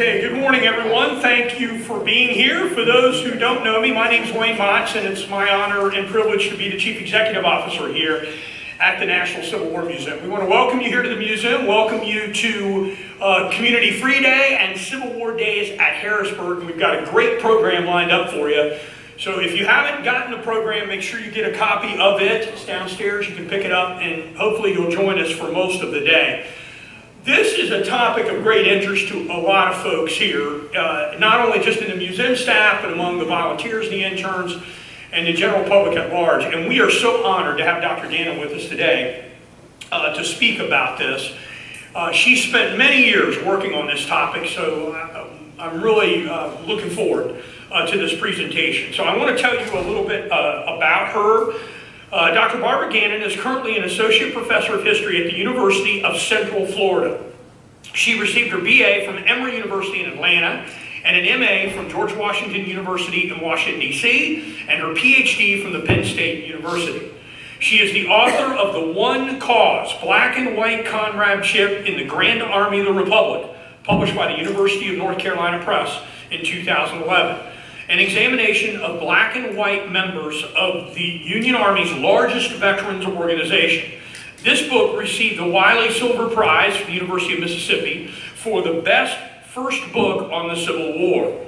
Okay, good morning everyone. Thank you for being here. For those who don't know me, my name is Wayne Motz, and it's my honor and privilege to be the Chief Executive Officer here at the National Civil War Museum. We want to welcome you here to the museum, welcome you to Community Free Day and Civil War Days at Harrisburg. And we've got a great program lined up for you. So if you haven't gotten the program, make sure you get a copy of it. It's downstairs, you can pick it up, and hopefully you'll join us for most of the day. This is a topic of great interest to a lot of folks here, not only just in the museum staff, but among the volunteers and the interns and the general public at large. And we are so honored to have Dr. Gannon with us today to speak about this. She spent many years working on this topic, so I'm really looking forward to this presentation. So I want to tell you a little bit about her. Dr. Barbara Gannon is currently an Associate Professor of History at the University of Central Florida. She received her BA from Emory University in Atlanta and an MA from George Washington University in Washington, D.C., and her PhD from the Penn State University. She is the author of The One Cause, Black and White Comradeship in the Grand Army of the Republic, published by the University of North Carolina Press in 2011. An examination of black and white members of the Union Army's largest veterans organization. This book received the Wiley Silver Prize from the University of Mississippi for the best first book on the Civil War.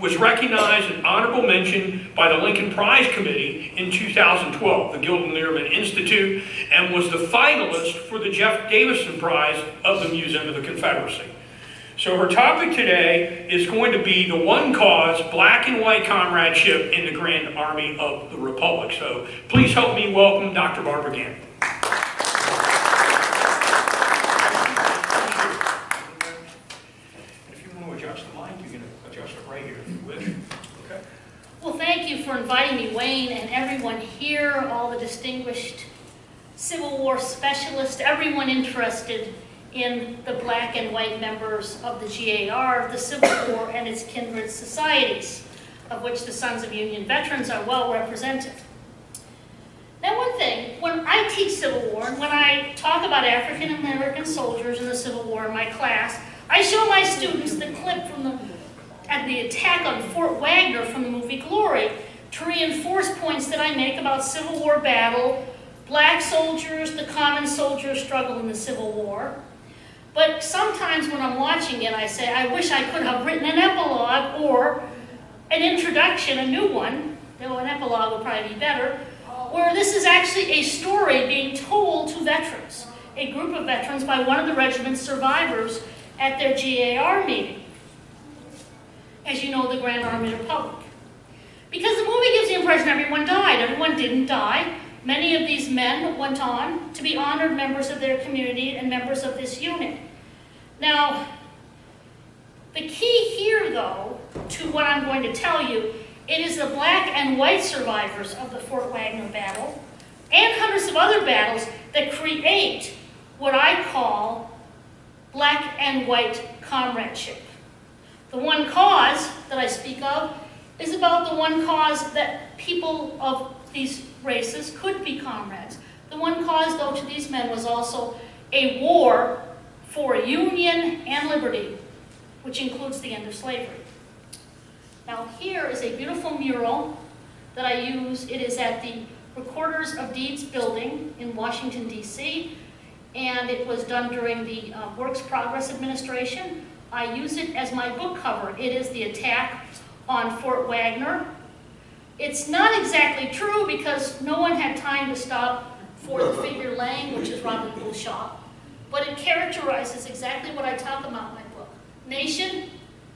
Was recognized and honorable mention by the Lincoln Prize Committee in 2012, the Gildan Lehrman Institute, and was the finalist for the Jeff Davison Prize of the Museum of the Confederacy. So her topic today is going to be The One Cause, Black and White Comradeship in the Grand Army of the Republic. So please help me welcome Dr. Barbara Gannon. If you want to adjust the mic, you can adjust it right here if you wish. Okay. Well, thank you for inviting me, Wayne, and everyone here, all the distinguished Civil War specialists, everyone interested in the black and white members of the GAR, the Civil War, and its kindred societies, of which the Sons of Union veterans are well represented. Now, one thing, when I teach Civil War, and when I talk about African American soldiers in the Civil War in my class, I show my students the clip from the attack on Fort Wagner from the movie Glory to reinforce points that I make about Civil War battle, black soldiers, the common soldiers' struggle in the Civil War. But sometimes when I'm watching it, I say, I wish I could have written an epilogue or an introduction, a new one, though an epilogue would probably be better, where this is actually a story being told to veterans, a group of veterans by one of the regiment's survivors at their GAR meeting. As you know, the Grand Army of the Republic. Because the movie gives the impression everyone died. Everyone didn't die. Many of these men went on to be honored members of their community and members of this unit. Now, the key here, though, to what I'm going to tell you, it is the black and white survivors of the Fort Wagner battle and hundreds of other battles that create what I call black and white comradeship. The one cause that I speak of is about the one cause that people of these races could be comrades. The one cause, though, to these men was also a war for union and liberty, which includes the end of slavery. Now, here is a beautiful mural that I use. It is at the Recorders of Deeds building in Washington, D.C., and it was done during the Works Progress Administration. I use it as my book cover. It is the attack on Fort Wagner. It's not exactly true because no one had time to stop for the figure laying, which is Robert Bulshaw, but it characterizes exactly what I talk about in my book. Nation,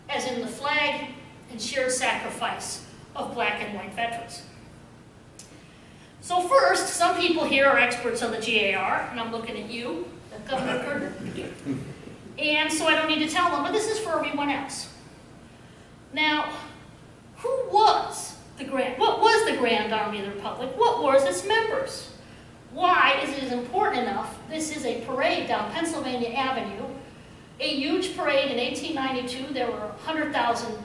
as in the flag, and shared sacrifice of black and white veterans. So first, some people here are experts on the GAR, and I'm looking at you, Governor Carter. And so I don't need to tell them, but this is for everyone else. Now, what was the Grand Army of the Republic? What were its members? Why is it important enough? This is a parade down Pennsylvania Avenue, a huge parade in 1892. There were 100,000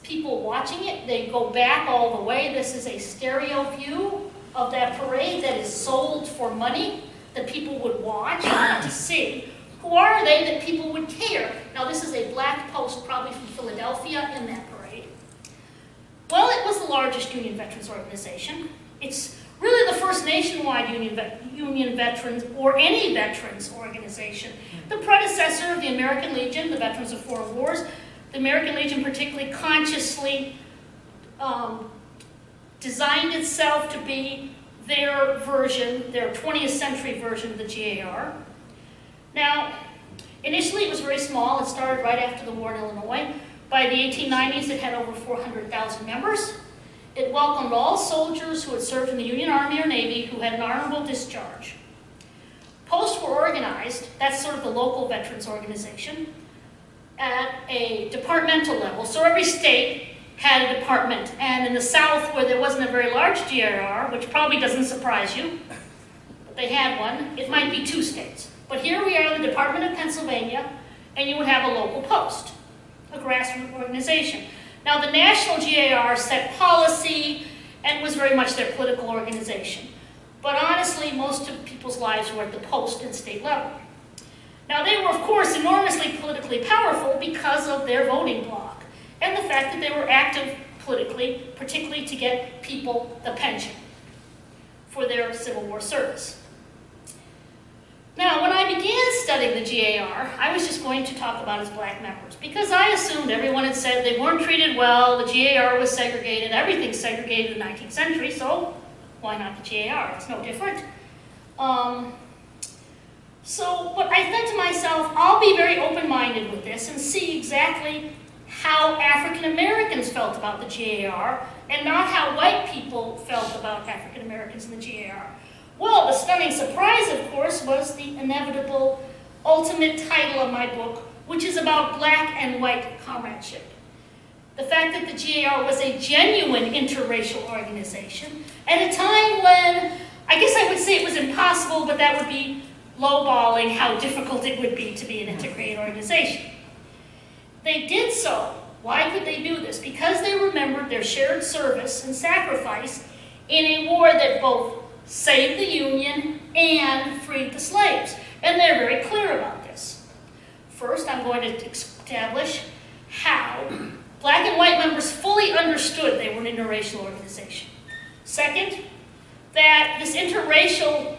people watching it. They go back all the way. This is a stereo view of that parade that is sold for money that people would watch and to see. Who are they that people would care? Now, this is a black post, probably from Philadelphia, in that parade. Well, it was the largest union veterans organization. It's really the first nationwide union veterans, or any veterans organization. The predecessor of the American Legion, the Veterans of Foreign Wars. The American Legion particularly consciously designed itself to be their version, their 20th century version of the GAR. Now, initially it was very small. It started right after the war in Illinois. By the 1890s, it had over 400,000 members. It welcomed all soldiers who had served in the Union Army or Navy who had an honorable discharge. Posts were organized, that's sort of the local veterans organization, at a departmental level. So every state had a department. And in the South, where there wasn't a very large GAR, which probably doesn't surprise you, but they had one, it might be 2 states. But here we are in the Department of Pennsylvania, and you would have a local post, a grassroots organization. Now, the national GAR set policy and was very much their political organization. But honestly, most of people's lives were at the post and state level. Now, they were, of course, enormously politically powerful because of their voting bloc and the fact that they were active politically, particularly to get people the pension for their Civil War service. Now, when I began studying the GAR, I was just going to talk about its black members because I assumed everyone had said they weren't treated well, the GAR was segregated, everything's segregated in the 19th century, so why not the GAR? It's no different. But I thought to myself, I'll be very open-minded with this and see exactly how African Americans felt about the GAR and not how white people felt about African Americans in the GAR. Well, the stunning surprise, of course, was the inevitable ultimate title of my book, which is about black and white comradeship. The fact that the GAR was a genuine interracial organization at a time when, I guess I would say it was impossible, but that would be lowballing how difficult it would be to be an integrated organization. They did so. Why could they do this? Because they remembered their shared service and sacrifice in a war that both saved the Union and freed the slaves. And they're very clear about this. First, I'm going to establish how black and white members fully understood they were an interracial organization. Second, that this interracial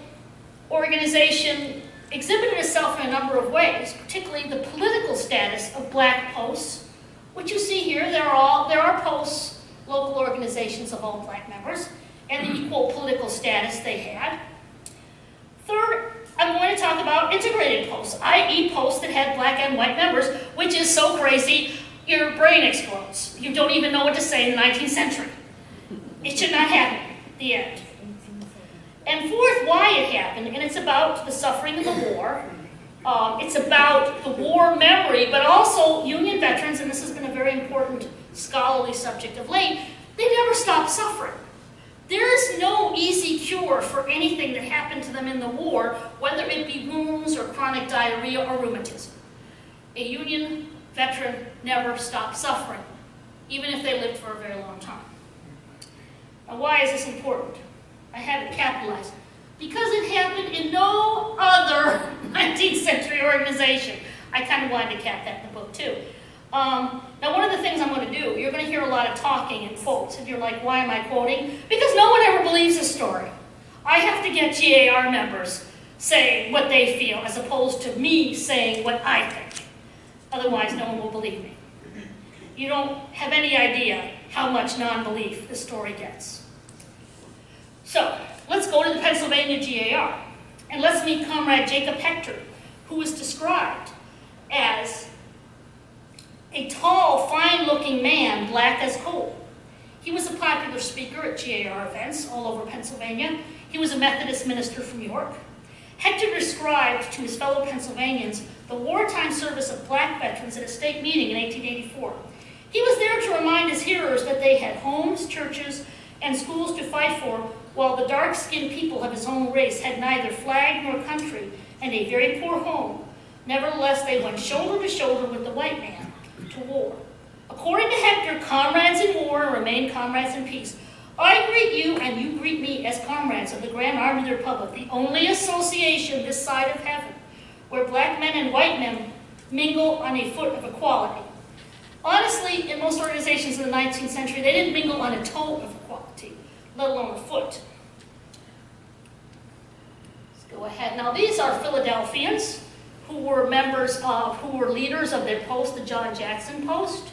organization exhibited itself in a number of ways, particularly the political status of black posts, which you see here. There are posts, local organizations of all black members, and the equal political status they had. Third, I'm going to talk about integrated posts, i.e. posts that had black and white members, which is so crazy, your brain explodes. You don't even know what to say in the 19th century. It should not happen. The end. And fourth, why it happened, and it's about the suffering of the war. It's about the war memory, but also Union veterans, and this has been a very important scholarly subject of late, they never stopped suffering. There is no easy cure for anything that happened to them in the war, whether it be wounds or chronic diarrhea or rheumatism. A Union veteran never stopped suffering, even if they lived for a very long time. Now, why is this important? I have it capitalized. Because it happened in no other 19th century organization. I kind of wanted to cap that in the book too. Now, one of the things I'm going to do, you're going to hear a lot of talking and quotes, and you're like, why am I quoting? Because no one ever believes a story. I have to get GAR members saying what they feel, as opposed to me saying what I think. Otherwise, no one will believe me. You don't have any idea how much non-belief this story gets. So, let's go to the Pennsylvania GAR, and let's meet Comrade Jacob Hector, who is described as a tall, fine-looking man, black as coal. He was a popular speaker at GAR events all over Pennsylvania. He was a Methodist minister from York. Hector described to his fellow Pennsylvanians the wartime service of black veterans at a state meeting in 1884. He was there to remind his hearers that they had homes, churches, and schools to fight for, while the dark-skinned people of his own race had neither flag nor country and a very poor home. Nevertheless, they went shoulder to shoulder with the white man to war. According to Hector, comrades in war remain comrades in peace. I greet you, and you greet me as comrades of the Grand Army of the Republic, the only association this side of heaven where black men and white men mingle on a foot of equality. Honestly, in most organizations in the 19th century, they didn't mingle on a toe of equality, let alone a foot. Let's go ahead. Now, these are Philadelphians who were leaders of their post, the John Jackson Post.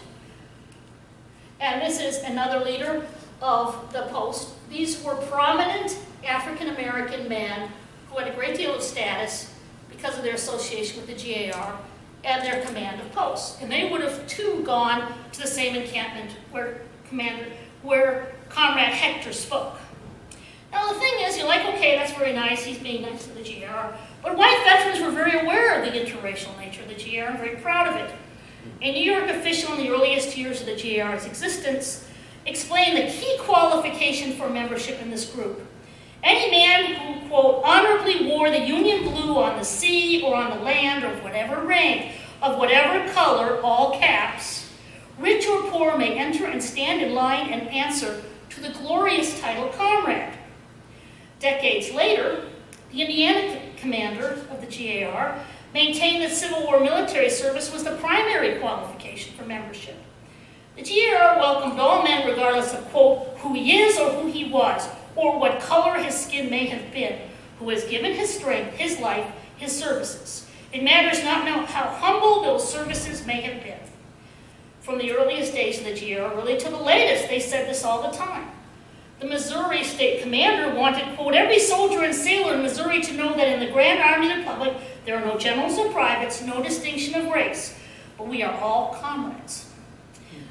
And this is another leader of the Post. These were prominent African-American men who had a great deal of status because of their association with the GAR and their command of posts. And they would have, too, gone to the same encampment where Comrade Hector spoke. Now, the thing is, you're like, okay, that's very nice, he's being nice to the GAR, but white veterans were very aware of the interracial nature of the GAR and very proud of it. A New York official in the earliest years of the GAR's existence explained the key qualification for membership in this group. Any man who, quote, honorably wore the Union blue on the sea or on the land or of whatever rank, of whatever color, all caps, rich or poor, may enter and stand in line and answer to the glorious title comrade. Decades later, the Indiana commander of the GAR maintained that Civil War military service was the primary qualification for membership. The GAR welcomed all men regardless of, quote, who he is or who he was, or what color his skin may have been, who has given his strength, his life, his services. It matters not how humble those services may have been. From the earliest days of the GAR, really to the latest, they said this all the time. The Missouri State Commander wanted, quote, every soldier and sailor in Missouri to know that in the Grand Army of the Republic, there are no generals or privates, no distinction of race, but we are all comrades.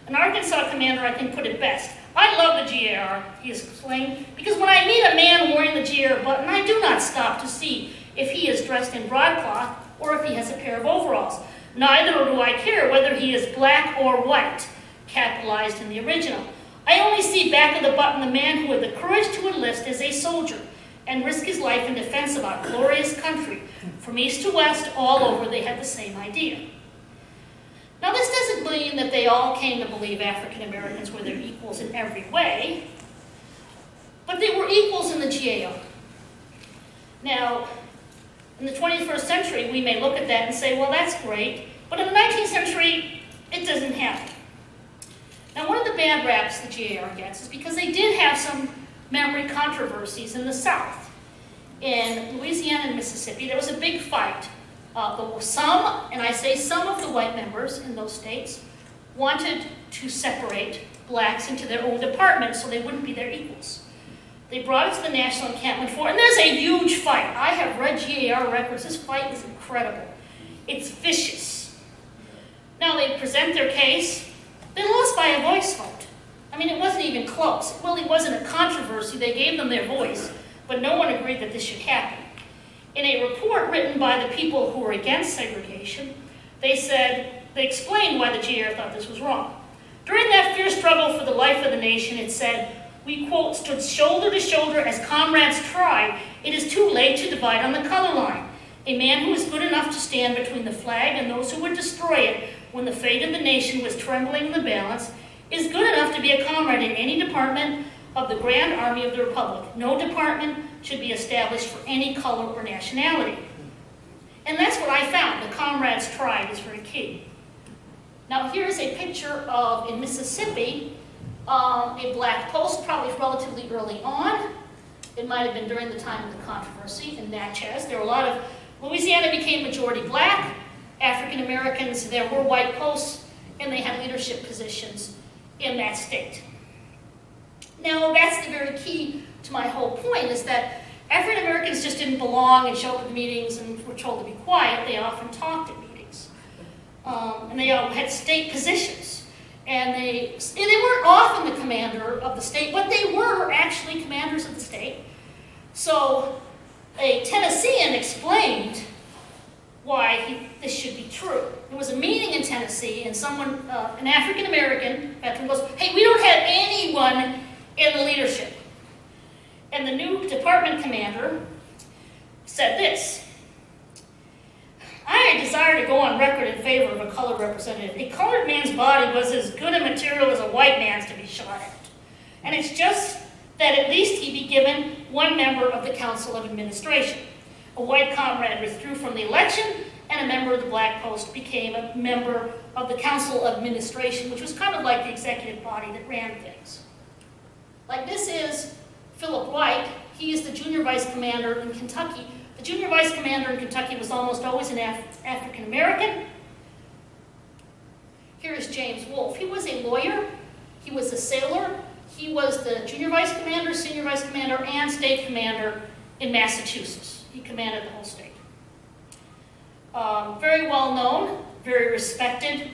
An Arkansas commander, I think, put it best. I love the GAR, he explained, because when I meet a man wearing the GAR button, I do not stop to see if he is dressed in broadcloth or if he has a pair of overalls. Neither do I care whether he is black or white, capitalized in the original. I only see back of the button the man who had the courage to enlist as a soldier and risk his life in defense of our glorious country. From east to west, all over, they had the same idea. Now, this doesn't mean that they all came to believe African Americans were their equals in every way, but they were equals in the GAR. Now, in the 21st century, we may look at that and say, well, that's great, but in the 19th century, it doesn't happen. Now, one of the bad raps the GAR gets is because they did have some memory controversies in the South. In Louisiana and Mississippi, there was a big fight. Some, and I say some of the white members in those states, wanted to separate blacks into their own departments so they wouldn't be their equals. They brought it to the National Encampment Fort, and there's a huge fight. I have read GAR records. This fight is incredible. It's vicious. Now, they present their case. They lost by a voice vote. I mean, it wasn't even close. It really wasn't a controversy. They gave them their voice, but no one agreed that this should happen. In a report written by the people who were against segregation, they explained why the GAR thought this was wrong. During that fierce struggle for the life of the nation, it said, we, quote, stood shoulder to shoulder as comrades tried. It is too late to divide on the color line. A man who is good enough to stand between the flag and those who would destroy it when the fate of the nation was trembling in the balance is good enough to be a comrade in any department of the Grand Army of the Republic. No department should be established for any color or nationality. And that's what I found. The comrades tried is very key. Now, here's a picture of, in Mississippi, a black post, probably relatively early on. It might have been during the time of the controversy in Natchez. There were a lot of, Louisiana became majority black, African Americans, there were white posts, and they had leadership positions in that state. Now, that's the very key to my whole point, is that African Americans just didn't belong and show up at meetings and were told to be quiet. They often talked at meetings. And they all had state positions. And they weren't often the commander of the state, but they were actually commanders of the state. So a Tennessean explained why this should be true. There was a meeting in Tennessee, and an African American veteran goes, hey, we don't have anyone in the leadership. And the new department commander said this, I desire to go on record in favor of a colored representative. A colored man's body was as good a material as a white man's to be shot at. And it's just that at least he be given one member of the Council of Administration. A white comrade withdrew from the election, and a member of the Black Post became a member of the Council of Administration, which was kind of like the executive body that ran things. Like this is Philip White. He is the junior vice commander in Kentucky. The junior vice commander in Kentucky was almost always an African American. Here is James Wolfe. He was a lawyer. He was a sailor. He was the junior vice commander, senior vice commander, and state commander in Massachusetts. He commanded the whole state. Very well known, very respected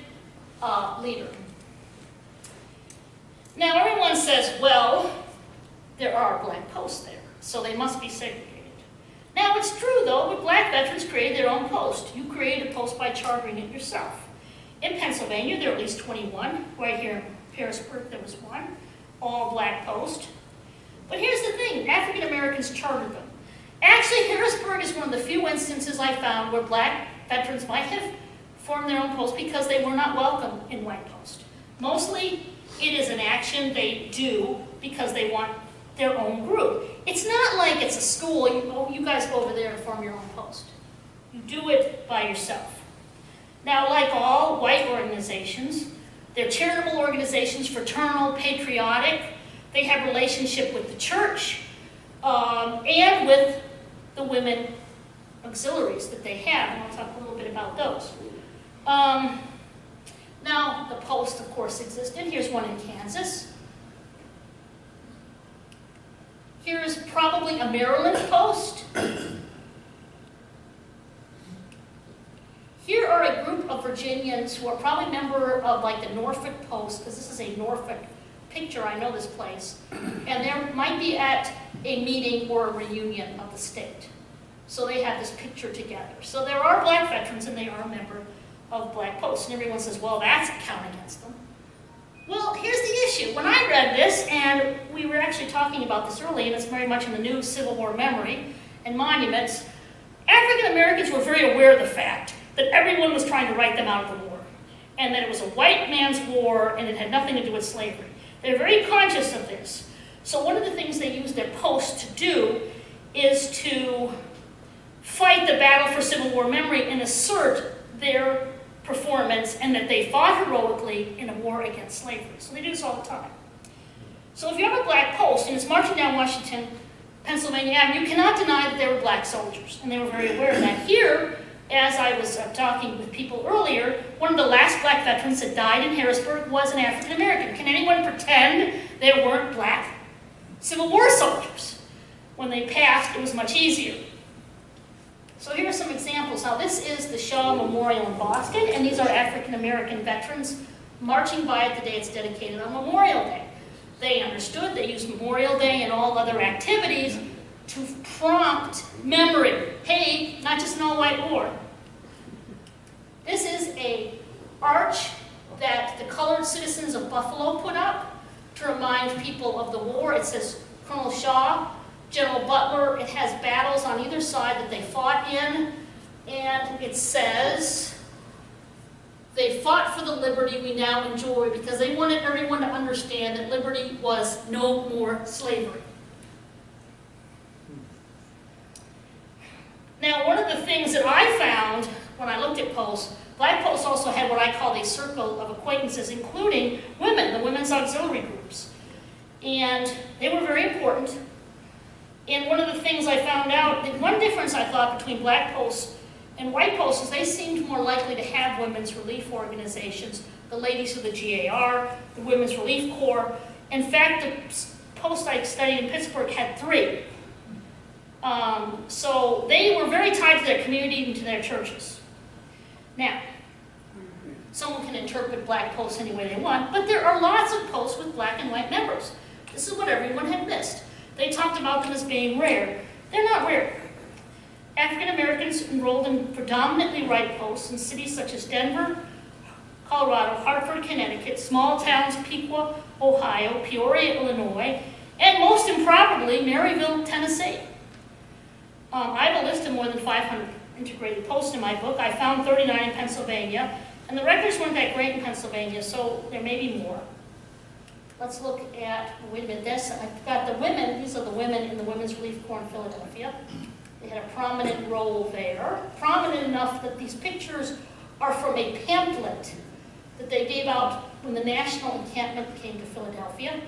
leader. Now everyone says, well, there are Black Posts there, so they must be segregated. Now it's true though, but Black veterans created their own post. You created a post by chartering it yourself. In Pennsylvania, there are at least 21. Right here in Harrisburg, there was one. All Black Post. But here's the thing, African Americans chartered them. Actually, Harrisburg is one of the few instances I found where Black veterans might have formed their own post because they were not welcome in White Post. Mostly, it is an action they do because they want their own group. It's not like it's a school, you guys go over there and form your own post. You do it by yourself. Now, like all white organizations, they're charitable organizations, fraternal, patriotic. They have relationship with the church and with the women auxiliaries that they have, and I'll talk a little bit about those. Now, the post, of course, existed. Here's one in Kansas. Here is probably a Maryland post. Here are a group of Virginians who are probably member of like the Norfolk Post, because this is a Norfolk picture, I know this place, and they might be at a meeting or a reunion of the state. So they have this picture together. So there are Black veterans and they are a member of Black Post. And everyone says, well, that's a count against them. Well, here's the issue. When I read this, and we were actually talking about this early, and it's very much in the new Civil War memory and monuments, African Americans were very aware of the fact that everyone was trying to write them out of the war, and that it was a white man's war, and it had nothing to do with slavery. They're very conscious of this. So one of the things they used their post to do is to fight the battle for Civil War memory and assert their performance and that they fought heroically in a war against slavery. So they do this all the time. So if you have a Black Post and it's marching down Washington, Pennsylvania Avenue, you cannot deny that they were Black soldiers, and they were very aware of that. Here, as I was talking with people earlier, one of the last Black veterans that died in Harrisburg was an African American. Can anyone pretend they weren't Black Civil War soldiers? When they passed, it was much easier. So here are some examples. Now this is the Shaw Memorial in Boston, and these are African American veterans marching by it the day it's dedicated on Memorial Day. They understood, they used Memorial Day and all other activities to prompt memory. Hey, not just an all-white war. This is a arch that the colored citizens of Buffalo put up to remind people of the war. It says Colonel Shaw, General Butler. It has battles on either side that they fought in, and it says they fought for the liberty we now enjoy because they wanted everyone to understand that liberty was no more slavery. Now, one of the things that I found when I looked at posts, Black Posts also had what I call a circle of acquaintances, including women, the women's auxiliary groups. And they were very important. And one of the things I found out, the one difference I thought between Black Posts and White Posts is they seemed more likely to have women's relief organizations, the ladies of the GAR, the Women's Relief Corps. In fact, the post I studied in Pittsburgh had 3. So they were very tied to their community and to their churches. Now, someone can interpret Black Posts any way they want, but there are lots of posts with Black and white members. This is what everyone had missed. They talked about them as being rare. They're not rare. African Americans enrolled in predominantly white posts in cities such as Denver, Colorado, Hartford, Connecticut, small towns, Piqua, Ohio, Peoria, Illinois, and most improbably, Maryville, Tennessee. I have a list of more than 500 integrated posts in my book. I found 39 in Pennsylvania, and the records weren't that great in Pennsylvania, so there may be more. Let's look at, wait a minute, I've got the women, these are the women in the Women's Relief Corps in Philadelphia. They had a prominent role there, prominent enough that these pictures are from a pamphlet that they gave out when the national encampment came to Philadelphia.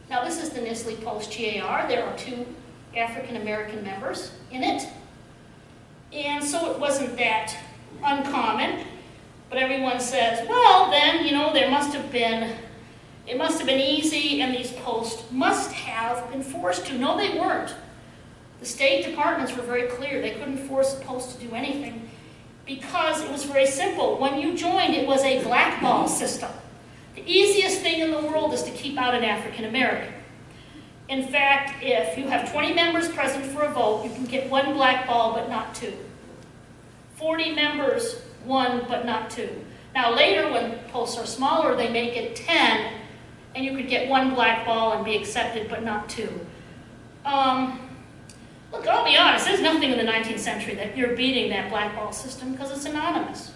Now this is the Nestle Post GAR. There are 2 African-American members in it. And so it wasn't that uncommon, but everyone says, well then, you know, it must have been easy and these posts must have been forced to. No, they weren't. The State Departments were very clear. They couldn't force the post to do anything because it was very simple. When you joined, it was a blackball system. The easiest thing in the world is to keep out an African American. In fact, if you have 20 members present for a vote, you can get 1 blackball but not 2. 40 members, 1 but not 2. Now later, when posts are smaller, they make it 10, and you could get 1 blackball and be accepted but not 2. Look, I'll be honest, there's nothing in the 19th century that you're beating that blackball system because it's anonymous.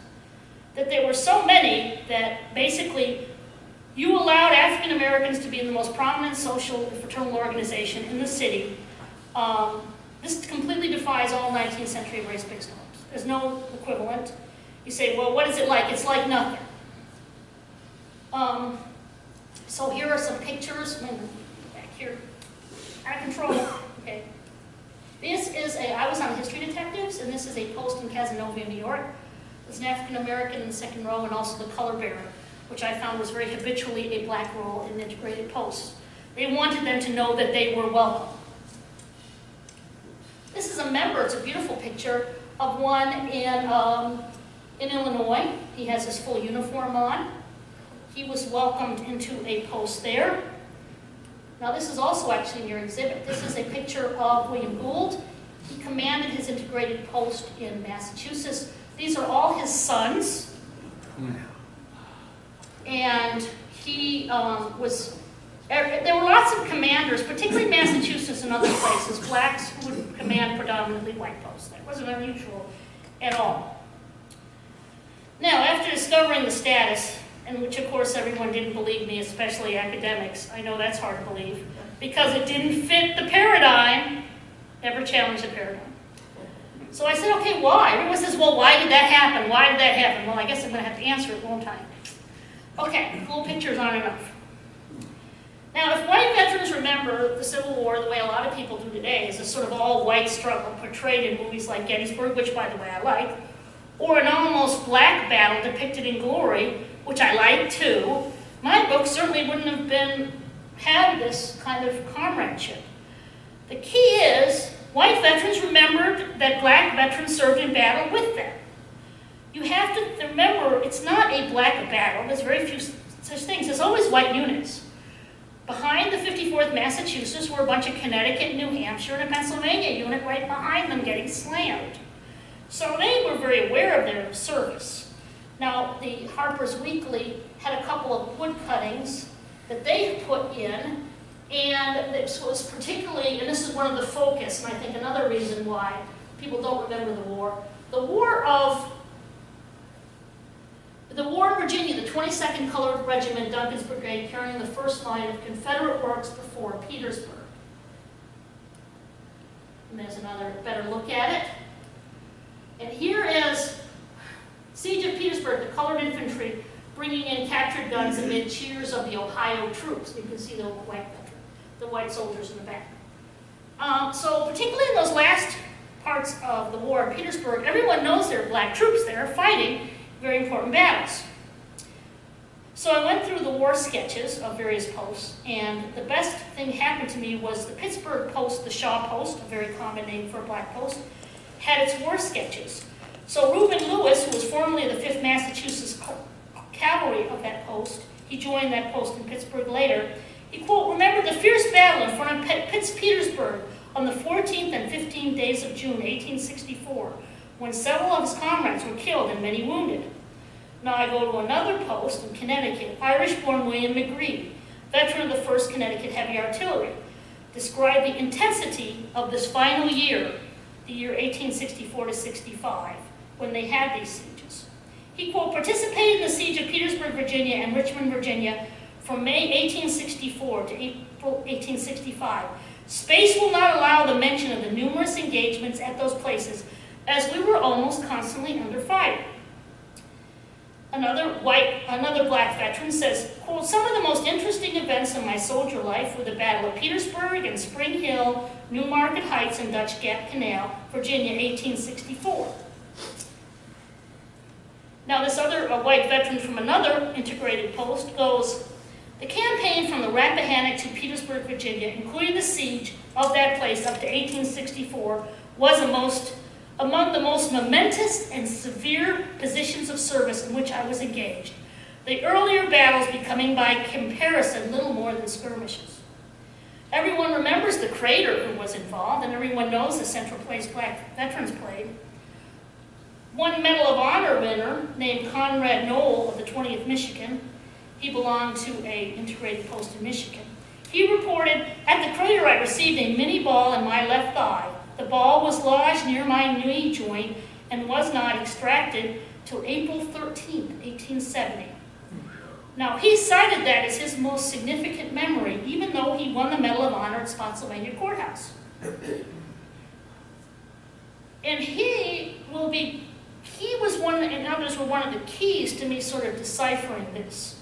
That there were so many that basically you allowed African Americans to be in the most prominent social and fraternal organization in the city. This completely defies all 19th century race-based norms. There's no equivalent. You say, well, what is it like? It's like nothing. So here are some pictures. Back here. Out of control. Okay. This is I was on History Detectives, and this is a post in Casanova, New York. There's an African American in the second row, and also the color bearer, which I found was very habitually a black role in integrated posts. They wanted them to know that they were welcome. This is a member, it's a beautiful picture, of one in Illinois. He has his full uniform on. He was welcomed into a post there. Now this is also actually in your exhibit. This is a picture of William Gould. He commanded his integrated post in Massachusetts. These are all his sons. And he there were lots of commanders, particularly Massachusetts and other places, blacks who would command predominantly white posts. That wasn't unusual at all. Now, after discovering the status, and which of course everyone didn't believe me, especially academics, I know that's hard to believe, because it didn't fit the paradigm, never challenged the paradigm. So I said, okay, why? Everyone says, well, why did that happen? Why did that happen? Well, I guess I'm going to have to answer it, won't I? Okay, cool pictures aren't enough. Now, if white veterans remember the Civil War the way a lot of people do today, as a sort of all-white struggle portrayed in movies like Gettysburg, which, by the way, I like, or an almost black battle depicted in glory, which I like too, my book certainly wouldn't have had this kind of comradeship. The key is, white veterans remembered that black veterans served in battle with them. You have to remember, it's not a black battle. There's very few such things. There's always white units. Behind the 54th Massachusetts were a bunch of Connecticut, New Hampshire, and a Pennsylvania unit right behind them getting slammed. So they were very aware of their service. Now, the Harper's Weekly had a couple of wood cuttings that they put in, and this was particularly, and this is one of the focus, and I think another reason why people don't remember the war. The war in Virginia, the 22nd Colored Regiment, Duncan's Brigade, carrying the first line of Confederate works before Petersburg. And there's another better look at it. And here is Siege of Petersburg, the colored infantry bringing in captured guns amid cheers of the Ohio troops. You can see the white soldiers in the back. So particularly in those last parts of the war in Petersburg, everyone knows there are black troops there fighting very important battles. So I went through the war sketches of various posts, and the best thing happened to me was the Pittsburgh Post, the Shaw Post, a very common name for a black post, had its war sketches. So Reuben Lewis, who was formerly the 5th Massachusetts Cavalry of that post, he joined that post in Pittsburgh later, he, quote, remembered the fierce battle in front of Petersburg on the 14th and 15th days of June, 1864, when several of his comrades were killed and many wounded. Now I go to another post in Connecticut. Irish-born William McGree, veteran of the 1st Connecticut Heavy Artillery, described the intensity of this final year, the year 1864 to 65, when they had these sieges. He, quote, participated in the siege of Petersburg, Virginia and Richmond, Virginia from May 1864 to April 1865, Space will not allow the mention of the numerous engagements at those places, as we were almost constantly under fire. Another black veteran says, quote, some of the most interesting events in my soldier life were the Battle of Petersburg and Spring Hill, New Market Heights, and Dutch Gap Canal, Virginia, 1864. Now this other white veteran from another integrated post goes, the campaign from the Rappahannock to Petersburg, Virginia, including the siege of that place up to 1864, was among the most momentous and severe positions of service in which I was engaged, the earlier battles becoming by comparison little more than skirmishes. Everyone remembers the crater who was involved, and everyone knows the central place black veterans played. One Medal of Honor winner named Conrad Knoll of the 20th Michigan, he belonged to an integrated post in Michigan. He reported, at the crater I received a mini ball in my left thigh. The ball was lodged near my knee joint and was not extracted till April 13, 1870. Now, he cited that as his most significant memory, even though he won the Medal of Honor at Spotsylvania Courthouse. And he was one, and others were one of the keys to me sort of deciphering this.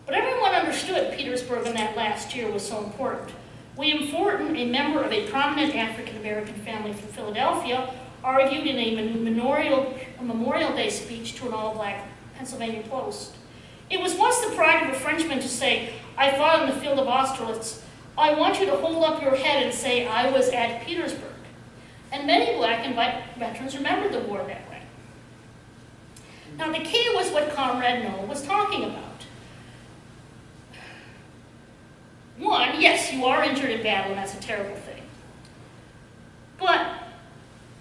But everyone understood Petersburg in that last year was so important. William Fortin, a member of a prominent African-American family from Philadelphia, argued in a Memorial Day speech to an all-black Pennsylvania Post. It was once the pride of a Frenchman to say, I fought on the field of Austerlitz. I want you to hold up your head and say, I was at Petersburg. And many black and white veterans remembered the war that way. Now, the key was what Comrade Knoll was talking about. One, yes, you are injured in battle, and that's a terrible thing. But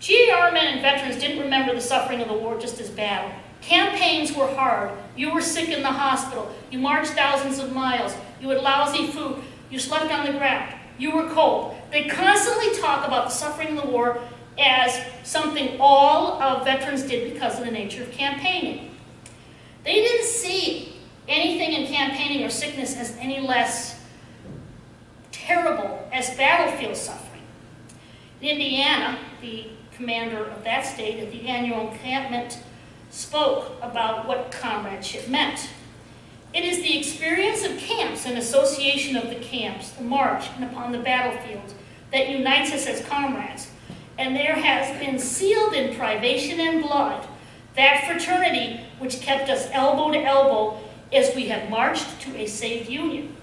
GAR men and veterans didn't remember the suffering of the war just as battle. Campaigns were hard. You were sick in the hospital. You marched thousands of miles. You had lousy food. You slept on the ground. You were cold. They constantly talk about the suffering of the war as something all of veterans did because of the nature of campaigning. They didn't see anything in campaigning or sickness as any less terrible as battlefield suffering. In Indiana, the commander of that state at the annual encampment spoke about what comradeship meant. It is the experience of camps and association of the camps, the march, and upon the battlefield that unites us as comrades. And there has been sealed in privation and blood that fraternity which kept us elbow to elbow as we have marched to a saved union.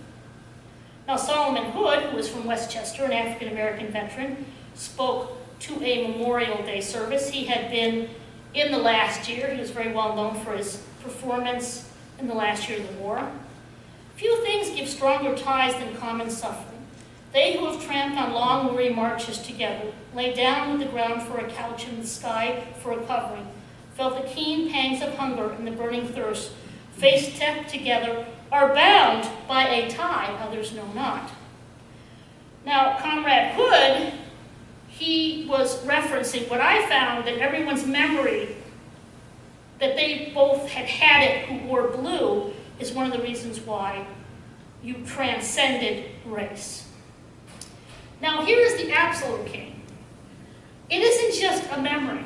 Now, Solomon Hood, who was from Westchester, an African-American veteran, spoke to a Memorial Day service. He had been in the last year. He was very well known for his performance in the last year of the war. Few things give stronger ties than common suffering. They who have tramped on long, weary marches together, lay down on the ground for a couch in the sky for a covering, felt the keen pangs of hunger and the burning thirst, faced death together, are bound by a tie others know not. Now, Comrade Hood, he was referencing what I found that everyone's memory that they both had it who wore blue is one of the reasons why you transcended race. Now, here is the absolute king. It isn't just a memory.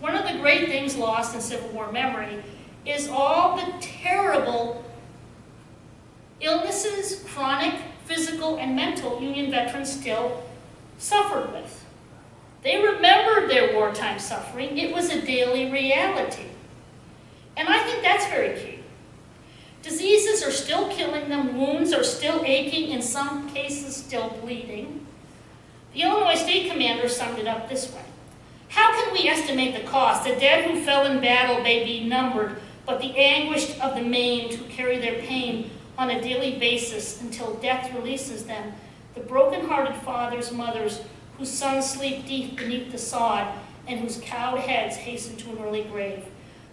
One of the great things lost in Civil War memory is all the terrible illnesses, chronic, physical, and mental Union veterans still suffered with. They remembered their wartime suffering. It was a daily reality. And I think that's very key. Diseases are still killing them. Wounds are still aching, in some cases still bleeding. The Illinois State Commander summed it up this way. How can we estimate the cost? The dead who fell in battle may be numbered, but the anguished of the maimed who carry their pain on a daily basis until death releases them, the broken-hearted fathers, mothers, whose sons sleep deep beneath the sod and whose cowed heads hasten to an early grave,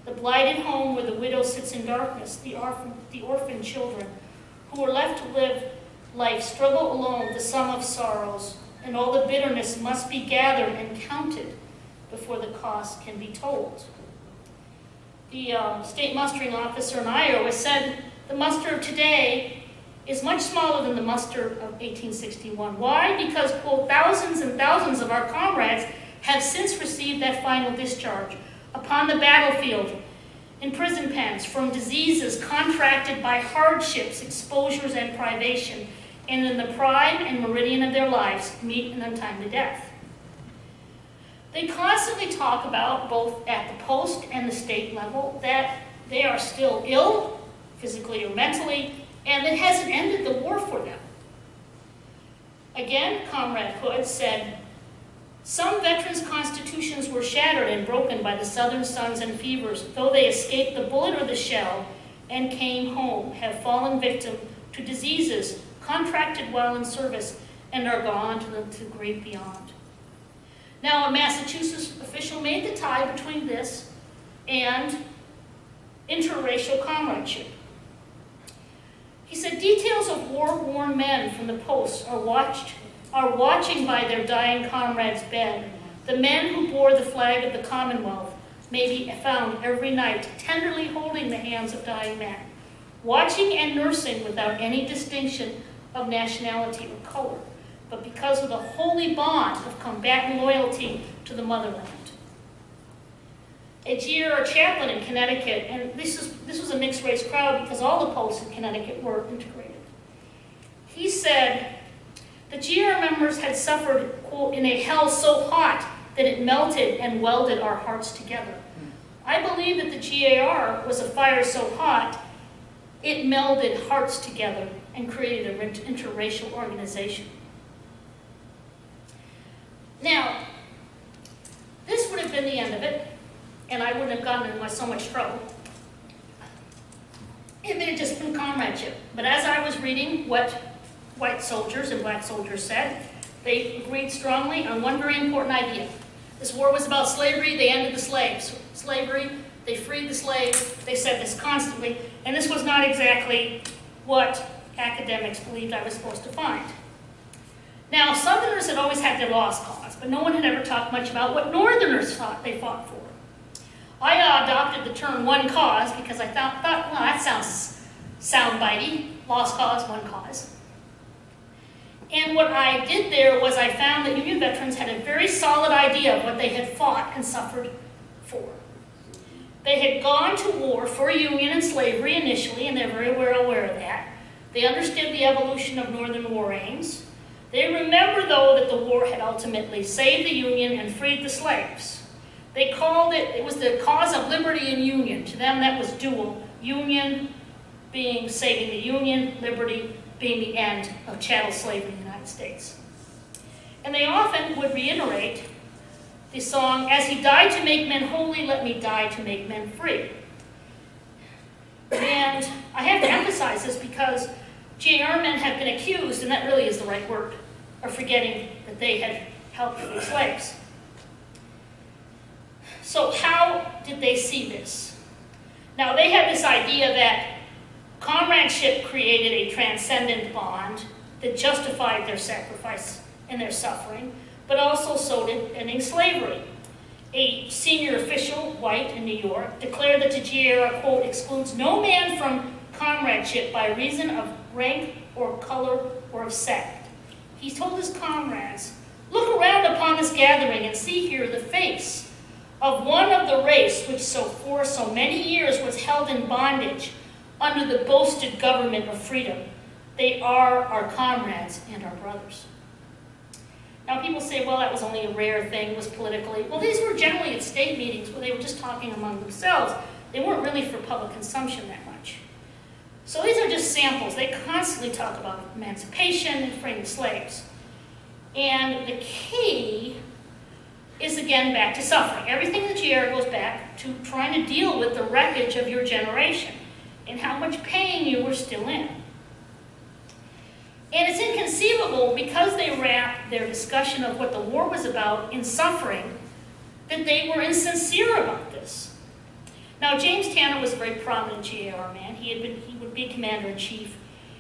the blighted home where the widow sits in darkness, the orphan children who are left to live life, struggle alone, the sum of sorrows, and all the bitterness must be gathered and counted before the cost can be told. The state mustering officer in Iowa said, the muster of today is much smaller than the muster of 1861. Why? Because, quote, thousands and thousands of our comrades have since received that final discharge upon the battlefield, in prison pens, from diseases contracted by hardships, exposures, and privation, and in the prime and meridian of their lives meet an untimely death. They constantly talk about, both at the post and the state level, that they are still ill, physically or mentally, and it hasn't ended the war for them. Again, Comrade Hood said, some veterans' constitutions were shattered and broken by the southern suns and fevers, though they escaped the bullet or the shell and came home, have fallen victim to diseases contracted while in service, and are gone to the great beyond. Now, a Massachusetts official made the tie between this and interracial comradeship. He said, details of war-worn men from the posts are watching by their dying comrade's bed. The men who bore the flag of the Commonwealth may be found every night tenderly holding the hands of dying men, watching and nursing without any distinction of nationality or color, but because of the holy bond of combatant loyalty to the motherland. A GAR chaplain in Connecticut, and this was a mixed-race crowd because all the posts in Connecticut were integrated. He said, the GAR members had suffered, quote, in a hell so hot that it melted and welded our hearts together. I believe that the GAR was a fire so hot, it melded hearts together and created an interracial organization. Now, this would have been the end of it, and I wouldn't have gotten in so much trouble if it had just been comradeship. But as I was reading what white soldiers and black soldiers said, they agreed strongly on one very important idea. This war was about slavery, they ended the slaves. Slavery, they freed the slaves, they said this constantly, and this was not exactly what academics believed I was supposed to find. Now, Southerners had always had their lost cause, but no one had ever talked much about what Northerners thought they fought for. I adopted the term one cause because I thought, well, that sounds soundbitey, lost cause, one cause. And what I did there was I found that Union veterans had a very solid idea of what they had fought and suffered for. They had gone to war for Union and slavery initially, and they're very well aware of that. They understood the evolution of Northern war aims. They remember, though, that the war had ultimately saved the Union and freed the slaves. They called it was the cause of liberty and union. To them, that was dual. Union being saving the Union, liberty being the end of chattel slavery in the United States. And they often would reiterate the song, as he died to make men holy, let me die to make men free. And I have to emphasize this because GAR men have been accused, and that really is the right word, of forgetting that they had helped free slaves. So how did they see this? Now, they had this idea that comradeship created a transcendent bond that justified their sacrifice and their suffering, but also so did ending slavery. A senior official, white in New York, declared that the GAR, quote, excludes no man from comradeship by reason of rank or color or of sect. He told his comrades, look around upon this gathering and see here the face of one of the race which for so many years was held in bondage under the boasted government of freedom. They are our comrades and our brothers. Now people say, well, that was only a rare thing, was politically. Well, these were generally at state meetings where they were just talking among themselves. They weren't really for public consumption that much. So these are just samples. They constantly talk about emancipation and freeing slaves. And the key is again back to suffering. Everything in the GAR goes back to trying to deal with the wreckage of your generation and how much pain you were still in. And it's inconceivable, because they wrapped their discussion of what the war was about in suffering, that they were insincere about this. Now, James Tanner was a very prominent GAR man. He would be commander-in-chief.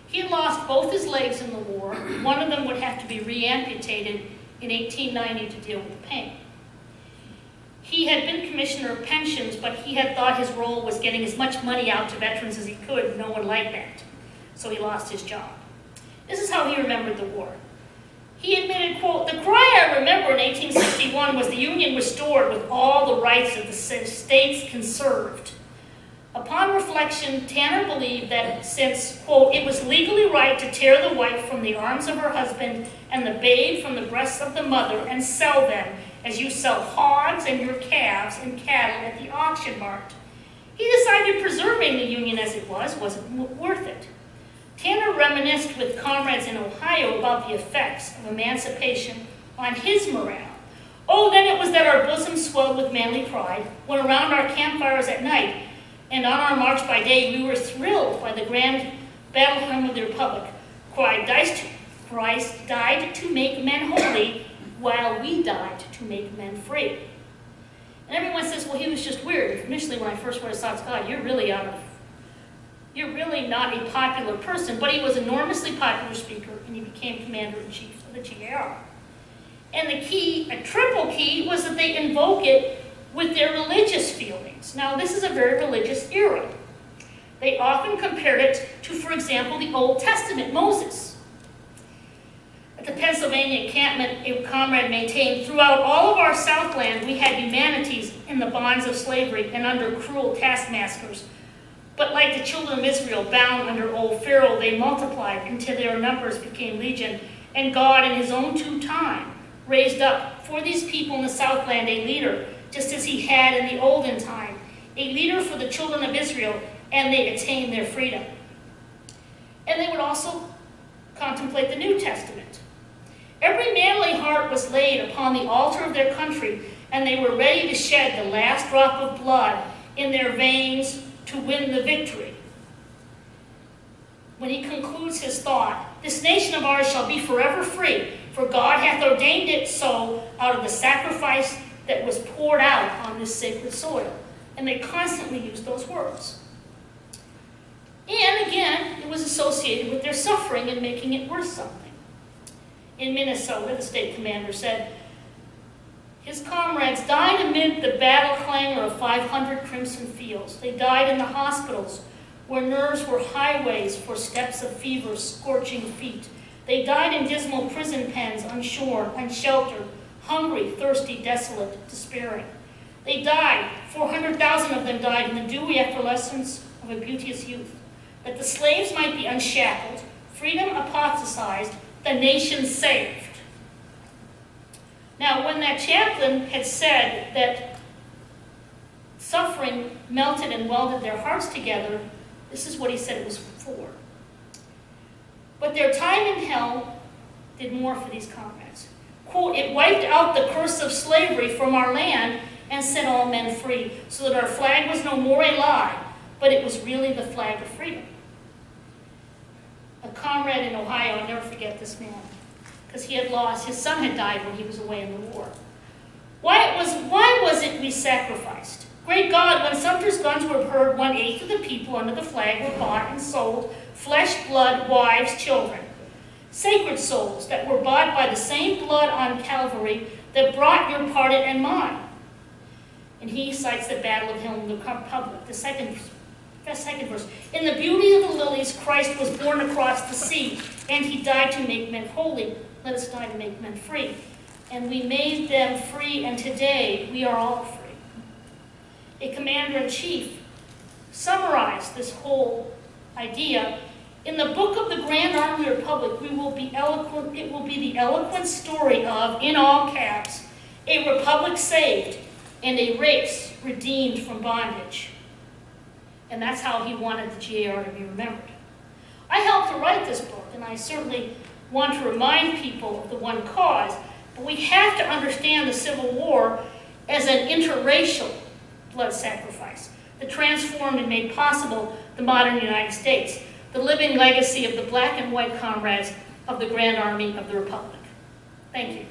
He had lost both his legs in the war. One of them would have to be re-amputated in 1890 to deal with the pain. He had been commissioner of pensions, but he had thought his role was getting as much money out to veterans as he could. No one liked that. so he lost his job. This is how he remembered the war. He admitted, quote, "The cry I remember in 1861 was the Union restored with all the rights of the states conserved. Upon reflection, Tanner believed that since, quote, it was legally right to tear the wife from the arms of her husband and the babe from the breasts of the mother and sell them as you sell hogs and your calves and cattle at the auction mart, he decided preserving the Union as it wasn't worth it." Tanner reminisced with comrades in Ohio about the effects of emancipation on his morale. "Oh, then it was that our bosoms swelled with manly pride, when around our campfires at night and on our march by day we were thrilled by the grand battle hymn of the Republic. Christ died to make men holy, while we died to make men free." And everyone says, well, he was just weird. Initially, when I first read Scott's God, you're really not a popular person, but he was an enormously popular speaker, and he became commander-in-chief of the GAR. And the key, a triple key, was that they invoke it with their religious feelings. Now, this is a very religious era. They often compared it to, for example, the Old Testament, Moses. At the Pennsylvania encampment, a comrade maintained, "Throughout all of our Southland, we had humanities in the bonds of slavery and under cruel taskmasters. But like the children of Israel, bound under old Pharaoh, they multiplied until their numbers became legion. And God, in his own due time, raised up for these people in the Southland a leader, just as he had in the olden time, a leader for the children of Israel, and they attained their freedom." And they would also contemplate the New Testament. "Every manly heart was laid upon the altar of their country, and they were ready to shed the last drop of blood in their veins to win the victory." When he concludes his thought, "This nation of ours shall be forever free, for God hath ordained it so out of the sacrifice that was poured out on this sacred soil." And they constantly use those words. And again, it was associated with their suffering and making it worth something. In Minnesota, the state commander said, his comrades died amid the battle clangor of 500 crimson fields. They died in the hospitals, where nerves were highways for steps of fever, scorching feet. They died in dismal prison pens, unshorn, unsheltered, hungry, thirsty, desolate, despairing. They died, 400,000 of them died in the dewy effervescence of a beauteous youth, that the slaves might be unshackled, freedom apostatized, the nation saved. Now, when that chaplain had said that suffering melted and welded their hearts together, this is what he said it was for. But their time in hell did more for these comrades. Quote, "It wiped out the curse of slavery from our land and set all men free, so that our flag was no more a lie, but it was really the flag of freedom." A comrade in Ohio, I'll never forget this man, because his son had died when he was away in the war. Why was it we sacrificed? Great God, when Sumter's guns were heard, 1/8 of the people under the flag were bought and sold, flesh, blood, wives, children. Sacred souls that were bought by the same blood on Calvary that brought your pardon and mine. And he cites the Battle of Hill in the Republic, the second verse. "In the beauty of the lilies, Christ was born across the sea, and he died to make men holy. Let us die to make men free. And we made them free, and today we are all free." A commander-in-chief summarized this whole idea. "In the book of the Grand Army Republic, it will be the eloquent story of, in all caps, a republic saved and a race redeemed from bondage." And that's how he wanted the GAR to be remembered. I helped to write this book, and I certainly want to remind people of the one cause, but we have to understand the Civil War as an interracial blood sacrifice that transformed and made possible the modern United States, the living legacy of the black and white comrades of the Grand Army of the Republic. Thank you.